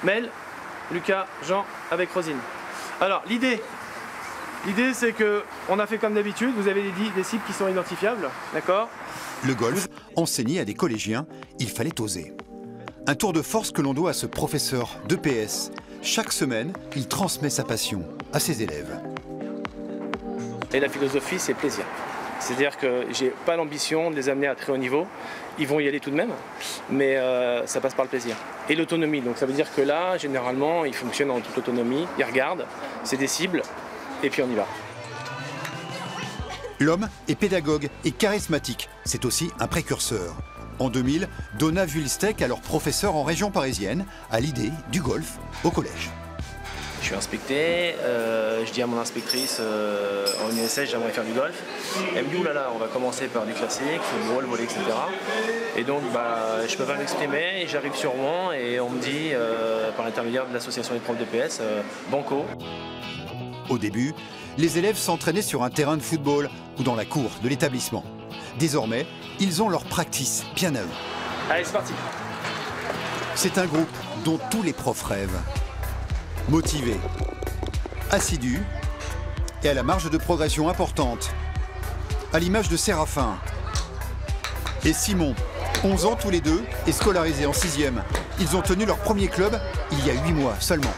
Mel, Lucas, Jean avec Rosine. Alors l'idée c'est que on a fait comme d'habitude, vous avez des cibles qui sont identifiables, d'accord? Le golf, enseigné à des collégiens, il fallait oser. Un tour de force que l'on doit à ce professeur d'EPS. Chaque semaine, il transmet sa passion à ses élèves. Et la philosophie, c'est plaisir. C'est-à-dire que j'ai pas l'ambition de les amener à très haut niveau. Ils vont y aller tout de même, mais ça passe par le plaisir. Et l'autonomie, donc ça veut dire que là, généralement, ils fonctionnent en toute autonomie. Ils regardent, c'est des cibles, et puis on y va. L'homme est pédagogue et charismatique. C'est aussi un précurseur. En 2000, Donna Vulstek, alors professeur en région parisienne, a l'idée du golf au collège. Je suis inspecté, je dis à mon inspectrice en USS j'aimerais faire du golf. Elle me dit oulala, on va commencer par du classique, football, volley, etc. Et donc je peux pas m'exprimer, et j'arrive sur Rouen et on me dit par l'intermédiaire de l'association des profs d'EPS, Banco. Au début, les élèves s'entraînaient sur un terrain de football ou dans la cour de l'établissement. Désormais, ils ont leur practice bien à eux. Allez, c'est parti. C'est un groupe dont tous les profs rêvent. Motivés, assidus et à la marge de progression importante. À l'image de Séraphin et Simon, 11 ans tous les deux et scolarisés en 6e. Ils ont tenu leur premier club il y a 8 mois seulement.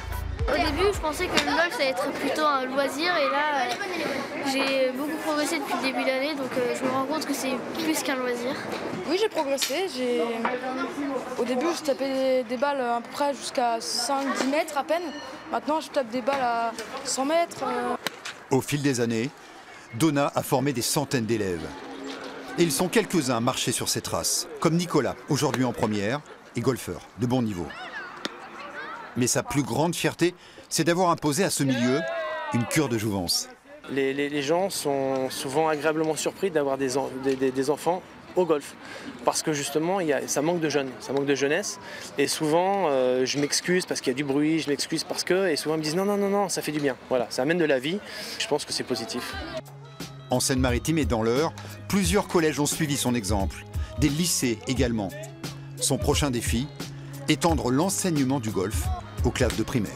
Au début, je pensais que le golf allait être plutôt un loisir et là, j'ai beaucoup progressé depuis le début de l'année, donc je me rends compte que c'est plus qu'un loisir. Oui, j'ai progressé. Au début, je tapais des balles à peu près jusqu'à 5-10 mètres à peine. Maintenant, je tape des balles à 100 mètres. Au fil des années, Donna a formé des centaines d'élèves. Et ils sont quelques-uns marchés sur ses traces, comme Nicolas, aujourd'hui en première, et golfeur de bon niveau. Mais sa plus grande fierté, c'est d'avoir imposé à ce milieu une cure de jouvence. Les gens sont souvent agréablement surpris d'avoir des enfants au golf. Parce que justement, ça manque de jeunes, ça manque de jeunesse. Et souvent, je m'excuse parce qu'il y a du bruit, je m'excuse parce que... Et souvent, ils me disent non, ça fait du bien. Voilà, ça amène de la vie. Je pense que c'est positif. En Seine-Maritime et dans l'Eure, plusieurs collèges ont suivi son exemple. Des lycées également. Son prochain défi, étendre l'enseignement du golf aux classes de primaire.